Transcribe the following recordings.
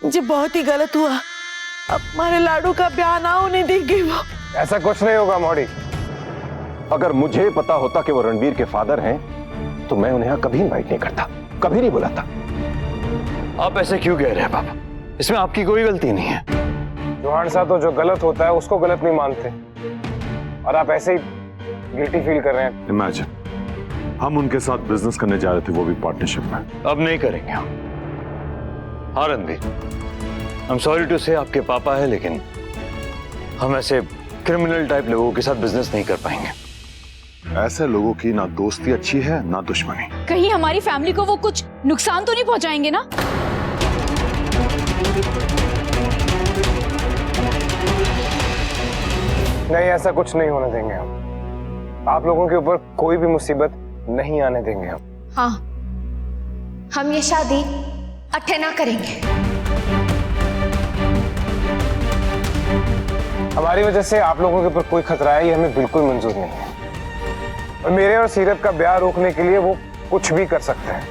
जी बहुत ही गलत हुआ। अब हमारे लाडू का ब्याह ना होने देंगे वो। ऐसा कुछ नहीं होगा मौड़ी। अगर मुझे पता होता कि वो रणवीर के फादर हैं तो मैं उन्हें यहां कभी इनवाइट नहीं करता, कभी नहीं बुलाता। आप ऐसे क्यों कह रहे हैं पापा? इसमें आपकी कोई गलती नहीं है। चौहान साहब तो जो गलत होता है उसको गलत नहीं मानते, और आप ऐसे ही गिल्टी फील कर रहे हैं। इमेजिन हम उनके साथ बिजनेस करने जा रहे थे, वो भी पार्टनरशिप में। अब नहीं करेंगे हम। हाँ Ranveer, I am sorry to say आपके पापा है, लेकिन हम ऐसे क्रिमिनल टाइप लोगों के साथ बिजनेस नहीं कर पाएंगे। ऐसे लोगों की ना दोस्ती अच्छी है ना दुश्मनी। कहीं हमारी फैमिली को वो कुछ नुकसान तो नहीं पहुंचाएंगे ना? नहीं, ऐसा कुछ नहीं होने देंगे हम। आप लोगों के ऊपर कोई भी मुसीबत नहीं आने देंगे हम। हाँ, हम ये शादी अट्ठे ना करेंगे। हमारी वजह से आप लोगों के ऊपर कोई खतरा है, ये हमें बिल्कुल मंजूर नहीं है। और मेरे और सीरत का ब्याह रोकने के लिए वो कुछ भी कर सकते हैं।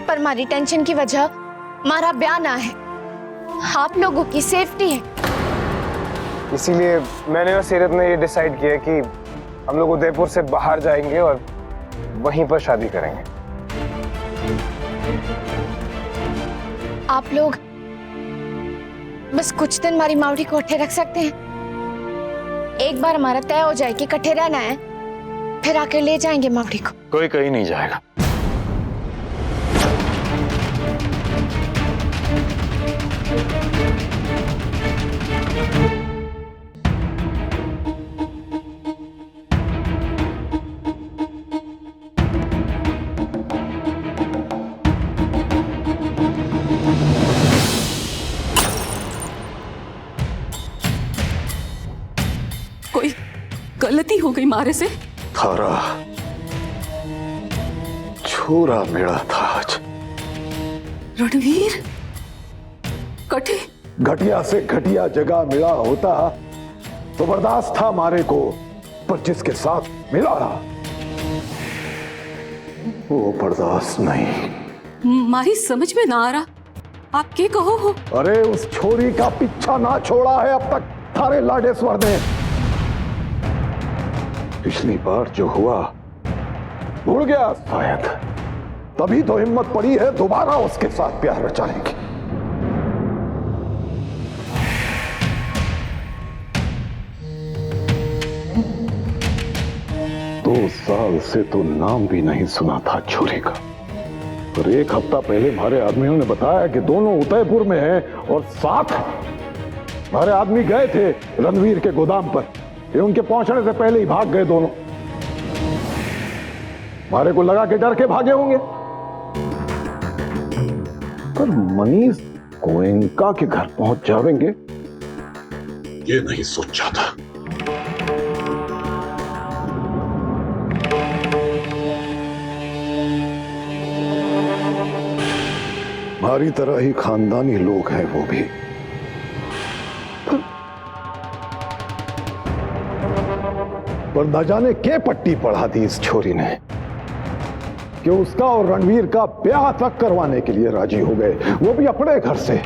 पर हमारी टेंशन की वजह हमारा ब्याह ना है, आप लोगों की सेफ्टी है। इसीलिए मैंने और सीरत ने ये डिसाइड किया कि हम लोग उदयपुर से बाहर जाएंगे और वहीं पर शादी करेंगे। आप लोग बस कुछ दिन हमारी मावड़ी को इकट्ठे रख सकते हैं। एक बार हमारा तय हो जाए कि इकट्ठे रहना है, फिर आकर ले जाएंगे मावड़ी को। कोई कहीं नहीं जाएगा। कोई गलती हो गई मारे से। थारा छोरा मेरा था आज। रणवीर कटे घटिया से घटिया जगह मिला होता तो बर्दाश्त था मारे को, पर जिसके साथ मिला वो बर्दाश्त नहीं। मारी समझ में ना आ रहा, आप क्या कहो हो? अरे उस छोरी का पीछा ना छोड़ा है अब तक थारे लाडेश्वर ने। पिछली बार जो हुआ भूल गया शायद, तभी तो हिम्मत पड़ी है दोबारा उसके साथ प्यार रचाने की। 2 साल से तो नाम भी नहीं सुना था छोरी का, पर 1 हफ्ता पहले हमारे आदमियों ने बताया कि दोनों उदयपुर में हैं और साथ हमारे आदमी गए थे रणवीर के गोदाम पर। ये उनके पहुंचने से पहले ही भाग गए दोनों। हमारे को लगा कि डर के भागे होंगे, पर मनीष गोयनका के घर पहुंच जाएंगे ये नहीं सोचा था। हमारी तरह ही खानदानी लोग हैं वो भी, पर न जाने क्या पट्टी पढ़ा दी इस छोरी ने कि उसका और रणवीर का ब्याह तक करवाने के लिए राजी हो गए, वो भी अपने घर से।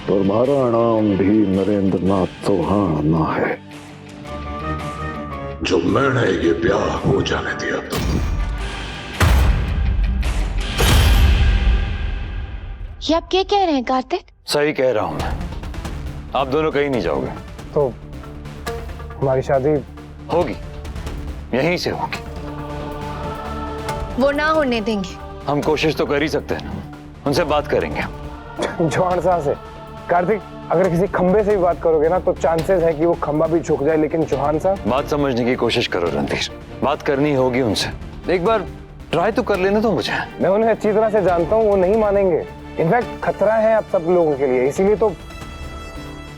और हमारा नाम भी नरेंद्र नाथ चौहान ना है। जो मैंने ये ब्याह हो जाने दिया तो ये आप क्या कह रहे हैं कार्तिक? सही कह रहा हूं मैं, आप दोनों कहीं नहीं जाओगे। तो हमारी शादी होगी, यहीं से होगी। वो ना होने देंगे। हम कोशिश तो कर ही सकते हैं ना, उनसे बात करेंगे। चौहान साहब से। कार्तिक, अगर किसी खंबे से भी बात करोगे ना तो चांसेस है कि वो खंबा भी झुक जाए, लेकिन चौहान साहब। बात समझने की कोशिश करो रणधीर, बात करनी होगी उनसे। एक बार ट्राई तो कर लेने दो मुझे। मैं उन्हें अच्छी तरह से जानता हूँ, वो नहीं मानेंगे। इनफैक्ट खतरा है आप सब लोगों के लिए, इसीलिए तो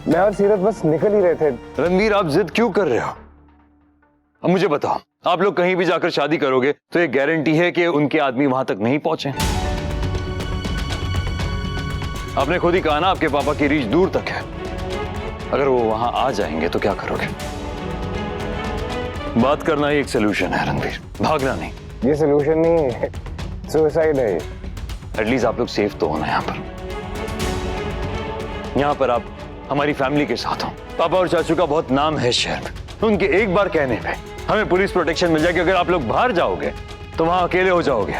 मैं और सीरत बस निकल ही रहे थे। रणवीर, आप जिद क्यों कर रहे हो? अब मुझे बताओ, आप लोग कहीं भी जाकर शादी करोगे तो ये गारंटी है कि उनके आदमी वहां तक नहीं पहुंचे? आपने खुद ही कहा ना, आपके पापा की रीच दूर तक है। अगर वो वहां आ जाएंगे तो क्या करोगे? बात करना ही एक सोल्यूशन है रणवीर, भागना नहीं। ये सोल्यूशन नहीं है, सुसाइड है। एटलीस्ट आप लोग सेफ तो हो ना यहाँ पर। यहाँ पर आप हमारी फैमिली के साथ हो। पापा और चाचू का बहुत नाम है शहर में, उनके एक बार कहने पे हमें पुलिस प्रोटेक्शन मिल जाएगी। अगर आप लोग बाहर जाओगे तो वहां अकेले हो जाओगे,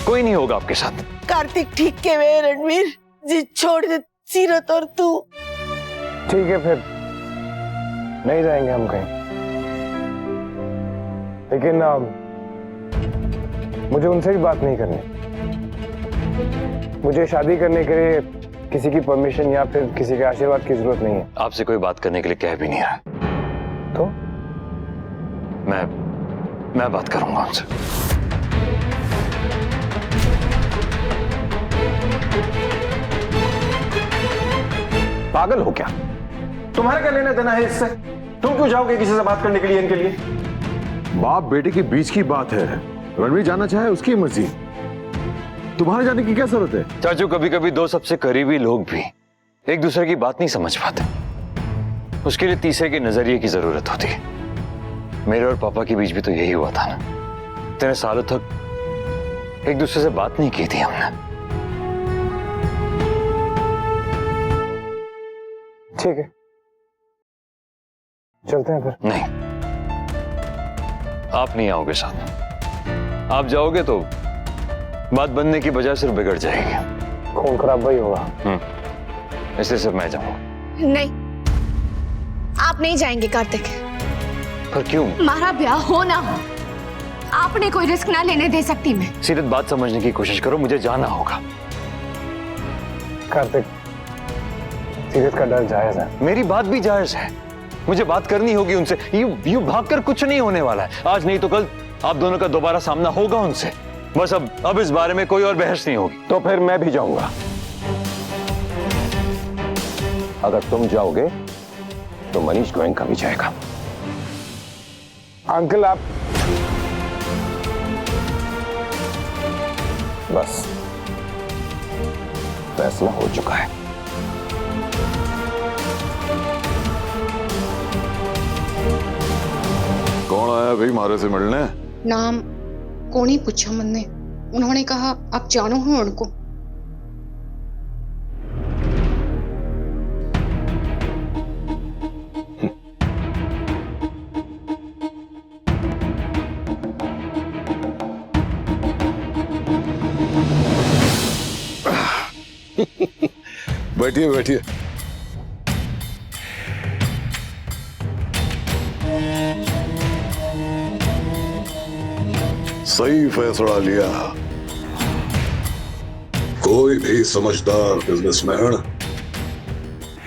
कोई नहीं होगा आपके साथ। कार्तिक ठीक के वे रणवीर जी, छोड़ दे सीरत और तू। ठीक है फिर नहीं जाएंगे हम कहीं, लेकिन मुझे उनसे भी बात नहीं करनी। मुझे शादी करने के लिए किसी की परमिशन या फिर किसी के आशीर्वाद की जरूरत नहीं है। आपसे कोई बात करने के लिए कह भी नहीं रहा, तो मैं बात करूंगा उनसे। पागल हो क्या? तुम्हारा क्या लेना देना है इससे? तुम क्यों जाओगे किसी से बात करने के लिए इनके लिए? बाप बेटे के बीच की बात है। रणवीर जाना चाहे उसकी मर्जी, तुम्हारे जाने की क्या जरूरत है? चाचू, कभी कभी दो सबसे करीबी लोग भी एक दूसरे की बात नहीं समझ पाते, उसके लिए तीसरे के नजरिए की जरूरत होती है। मेरे और पापा के बीच भी तो यही हुआ था ना। इतने सालों तक एक दूसरे से बात नहीं की थी हमने। ठीक है, चलते हैं फिर। नहीं, आप नहीं आओगे साथ। आप जाओगे तो बात बनने की बजाय सिर्फ बिगड़ जाएगी, खून खराब ही होगा। इसलिए सिर्फ मैं जाऊंगा। नहीं, आप नहीं जाएंगे कार्तिक। पर क्यों? हमारा ब्याह हो ना हो, आपने कोई रिस्क ना लेने दे सकती मैं। सीरत, बात समझने की कोशिश करो, मुझे जाना होगा। कार्तिक, सीरत का डर जायज है। मेरी बात भी जायज है, मुझे बात करनी होगी उनसे। यूं भागकर कुछ नहीं होने वाला है। आज नहीं तो कल आप दोनों का दोबारा सामना होगा उनसे। बस अब इस बारे में कोई और बहस नहीं होगी। तो फिर मैं भी जाऊंगा। अगर तुम जाओगे तो मनीष गोयनका भी जाएगा। अंकल आप बस फैसला हो चुका है। कौन आया भाई मारे से मिलने? नाम कौन ही पूछा मैंने, उन्होंने कहा आप जानो हो उनको। बैठिए बैठिए। सही फैसला लिया। कोई भी समझदार बिजनेसमैन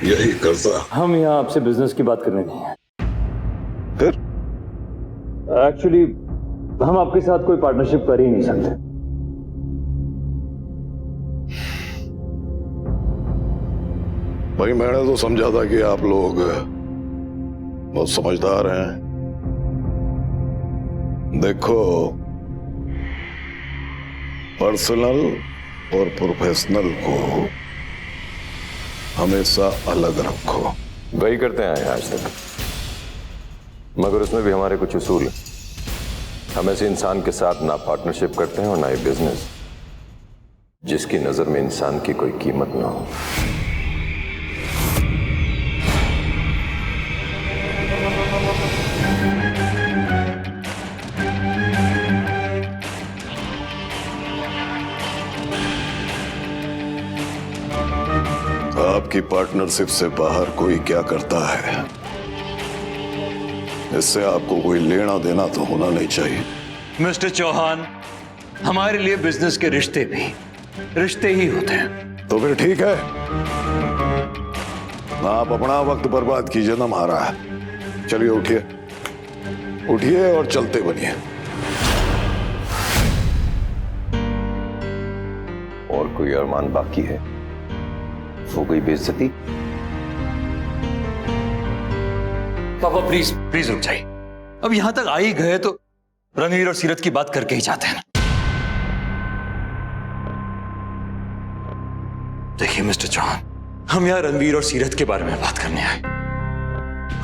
यही करता। हम यहाँ आपसे बिजनेस की बात करने नहीं है। फिर एक्चुअली हम आपके साथ कोई पार्टनरशिप कर ही नहीं सकते। भाई मैंने तो समझा था कि आप लोग बहुत समझदार हैं। देखो, पर्सनल और प्रोफेशनल को हमेशा अलग रखो। वही करते हैं आज तक, मगर उसमें भी हमारे कुछ उसूल हैं। हम ऐसे इंसान के साथ ना पार्टनरशिप करते हैं और ना ही बिजनेस जिसकी नजर में इंसान की कोई कीमत ना हो। आपकी पार्टनरशिप से बाहर कोई क्या करता है, इससे आपको कोई लेना देना तो होना नहीं चाहिए। मिस्टर चौहान, हमारे लिए बिजनेस के रिश्ते भी रिश्ते ही होते हैं। तो फिर ठीक है, आप अपना वक्त बर्बाद कीजिए ना हमारा। चलिए उठिए, उठिए और चलते बनिए। और कोई अरमान बाकी है? हो गई बेइज्जती? पापा प्लीज प्लीज रुक जाइए। अब यहां तक आ ही गए तो रणवीर और सीरत की बात करके ही जाते हैं ना। देखिए मिस्टर चौहान, हम यहां रणवीर और सीरत के बारे में बात करने आए।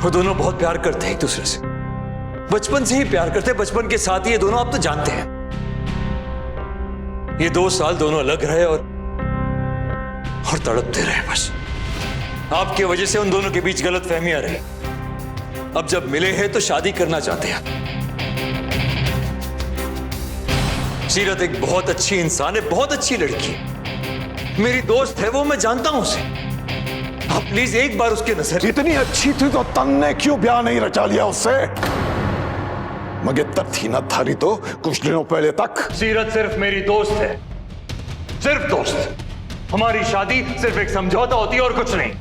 वो दोनों बहुत प्यार करते हैं एक दूसरे से। बचपन से ही प्यार करते, बचपन के साथ ही ये दोनों आप तो जानते हैं। ये 2 साल दोनों अलग रहे और तड़पते रहे बस। आपकी वजह से उन दोनों के बीच गलतफहमियां रही। अब जब मिले हैं तो शादी करना चाहते हैं। सीरत एक बहुत अच्छी इंसान है, बहुत अच्छी लड़की है, मेरी दोस्त है वो, मैं जानता हूं उसे। आप प्लीज एक बार उसके नजर। इतनी अच्छी थी तो तन ने क्यों ब्याह नहीं रचा लिया उससे? मगेतर थी ना थारी तो कुछ दिनों पहले तक। सीरत सिर्फ मेरी दोस्त है, सिर्फ दोस्त। हमारी शादी सिर्फ एक समझौता होती है और कुछ नहीं।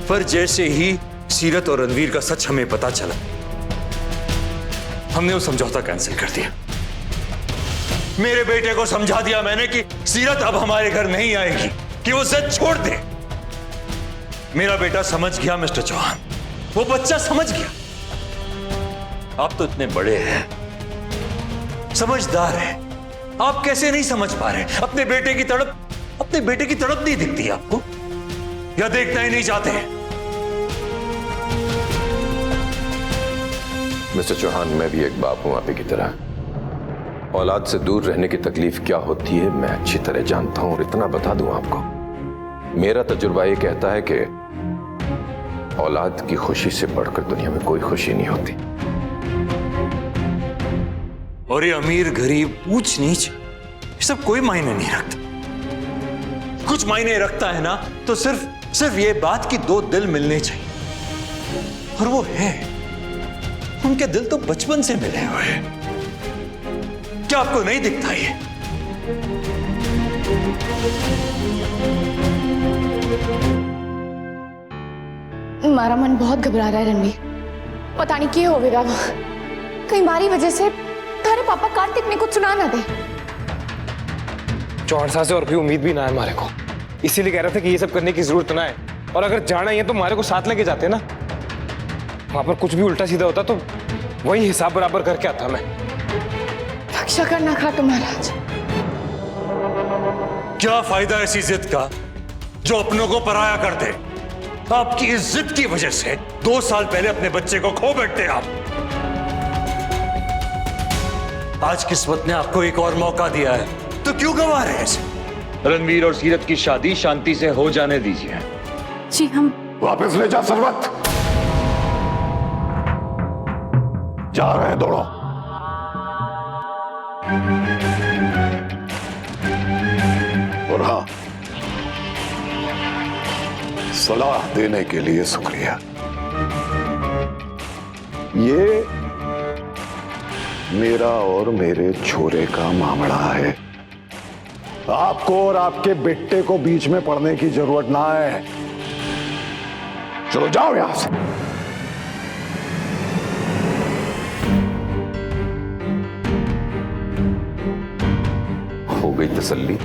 पर जैसे ही सीरत और रणवीर का सच हमें पता चला, हमने वो समझौता कैंसिल कर दिया। मेरे बेटे को समझा दिया मैंने कि सीरत अब हमारे घर नहीं आएगी, कि वो जिद छोड़ दे। मेरा बेटा समझ गया मिस्टर चौहान, वो बच्चा समझ गया। आप तो इतने बड़े हैं, समझदार हैं, आप कैसे नहीं समझ पा रहे? अपने बेटे की तड़प नहीं दिखती आपको, या देखना ही नहीं चाहते? मिस्टर चौहान, मैं भी एक बाप हूं आप ही की तरह। औलाद से दूर रहने की तकलीफ क्या होती है मैं अच्छी तरह जानता हूं, और इतना बता दूं आपको, मेरा तजुर्बा ये कहता है कि औलाद की खुशी से बढ़कर दुनिया में कोई खुशी नहीं होती। और ये अमीर गरीब ऊंच नीच ये सब कोई मायने नहीं रखता। कुछ मायने रखता है ना तो सिर्फ ये बात कि 2 दिल मिलने चाहिए, और वो है, उनके दिल तो बचपन से मिले हुए हैं। क्या आपको नहीं दिखता ये? मारा मन बहुत घबरा रहा है रणवीर, पता नहीं क्या होगा वो। कहीं मारी वजह से तारे पापा कार्तिक ने कुछ सुना ना दे। चौहान साहब से और कोई उम्मीद भी ना है हमारे को, इसीलिए कह रहे थे कि ये सब करने की जरूरत ना है, और अगर जाना ही है तो हमारे को साथ लेके जाते ना। वहां पर कुछ भी उल्टा सीधा होता तो वही हिसाब बराबर करके आता मैं। रक्षा करना खा तो महाराज। क्या फायदा ऐसी जिद का जो अपनों को पराया कर दे? आपकी इस जिद की वजह से 2 साल पहले अपने बच्चे को खो बैठते आप। आज किस्मत ने आपको एक और मौका दिया है, तो क्यों गंवा रहे हैं इसे? रणवीर और सीरत की शादी शांति से हो जाने दीजिए। जी हम वापस ले जा सरवत। जा रहे हैं दोनों। और हाँ, सलाह देने के लिए शुक्रिया। ये मेरा और मेरे छोरे का मामला है। आपको और आपके बेटे को बीच में पड़ने की जरूरत ना है। चलो जाओ यहां से। हो गई तसल्ली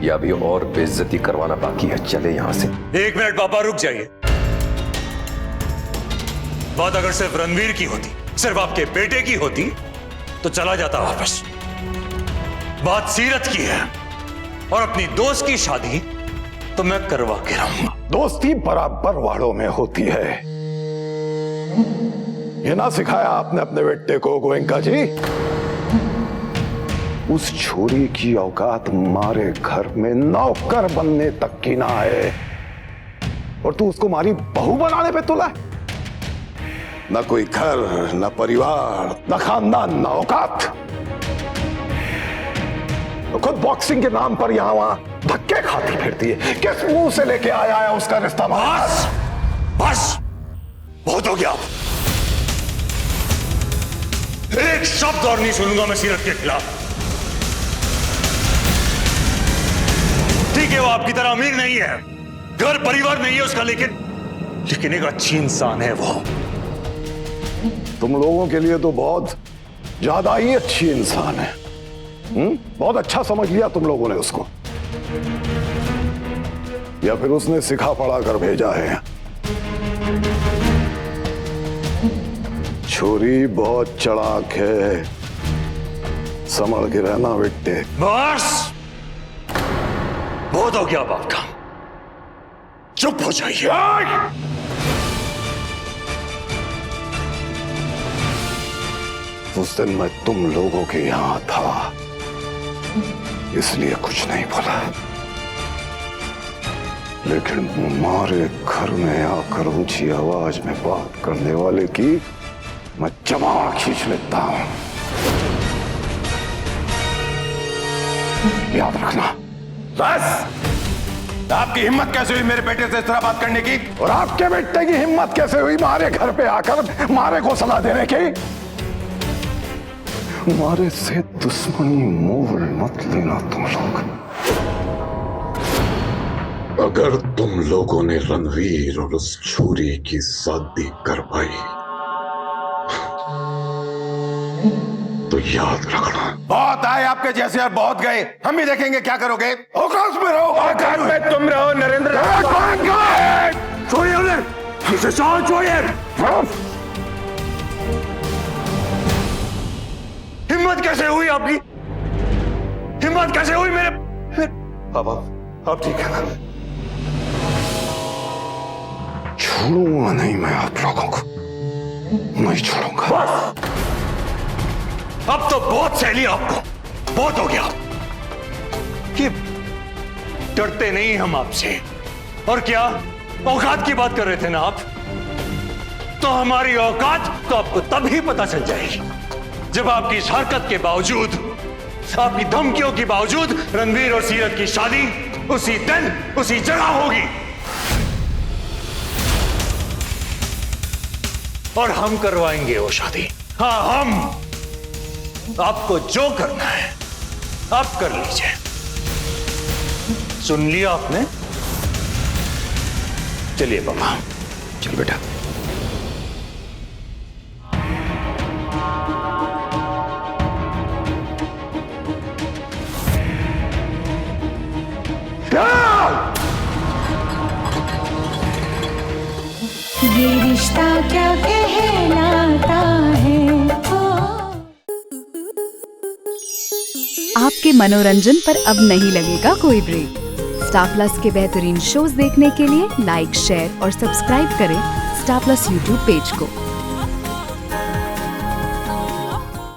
या अभी और बेइज्जती करवाना बाकी है? चले यहां से। 1 मिनट पापा, रुक जाइए। बात अगर सिर्फ रणवीर की होती, सिर्फ आपके बेटे की होती तो चला जाता वापस। बात सीरत की है और अपनी दोस्त की शादी तो मैं करवा के रहूंगा। दोस्ती बराबर वालों में होती है। ये ना सिखाया आपने अपने बेटे को गोयंका जी? उस छोरी की औकात मारे घर में नौकर बनने तक की ना है, और तू उसको मारी बहू बनाने पे तुला है। ना कोई घर, ना परिवार, ना खानदान, ना औकात। तो खुद बॉक्सिंग के नाम पर यहां वहां धक्के खाती फिरती है। किस मुंह से लेके आया है उसका रिश्ता? बस बस, बहुत हो गया। एक शब्द और नहीं सुनूंगा मैं सीरत के खिलाफ। ठीक है, वो आपकी तरह अमीर नहीं है, घर परिवार नहीं है उसका, लेकिन एक अच्छी इंसान है वो। तुम लोगों के लिए तो बहुत ज्यादा ही अच्छी इंसान है। बहुत अच्छा समझ लिया तुम लोगों ने उसको, या फिर उसने सिखा पढ़ा कर भेजा है? छोरी बहुत चलाक है, संभल के रहना बेटे। बस बहुत हो गया अब आपका। चुप हो जाइए। उस दिन मैं तुम लोगों के यहां था, इसलिए कुछ नहीं बोला, लेकिन हमारे घर में आकर ऊंची आवाज में बात करने वाले की मैं जबान खींच लेता हूं। याद रखना। बस! आपकी हिम्मत कैसे हुई मेरे बेटे से इस तरह बात करने की? और आपके बेटे की हिम्मत कैसे हुई मारे घर पे आकर मारे को सलाह देने की? मारे से दुश्मनी मोल मत लेना तुम लोग। अगर तुम लोगों ने रणवीर और उस छुरी की शादी करवाई तो याद रखना। बहुत आए आपके जैसे और बहुत गए, हम भी देखेंगे क्या करोगे। औकात में रहो। औकात में तुम रहो नरेंद्र। छोड़िए उन्हें, इसे शांत छोड़िए। हिम्मत कैसे हुई आपकी? हिम्मत कैसे हुई मेरे? पापा आप ठीक है ना? छोड़ूंगा नहीं मैं आप लोगों को, नहीं छोड़ूंगा। अब तो बहुत सह लिया आपको, बहुत हो गया। कि डरते नहीं हम आपसे। और क्या औकात की बात कर रहे थे ना आप? तो हमारी औकात तो आपको तभी पता चल जाएगी जब आपकी इस हरकत के बावजूद, आपकी धमकियों के बावजूद रणवीर और सीरत की शादी उसी दिन उसी जगह होगी। और हम करवाएंगे वो शादी। हाँ, हम। आपको जो करना है आप कर लीजिए। सुन लिया आपने? चलिए पापा। चल बेटा। ये रिश्ता क्या कहलाता है। आपके मनोरंजन पर अब नहीं लगेगा कोई ब्रेक। स्टार प्लस के बेहतरीन शोज देखने के लिए लाइक, शेयर और सब्सक्राइब करें स्टार प्लस यूट्यूब पेज को।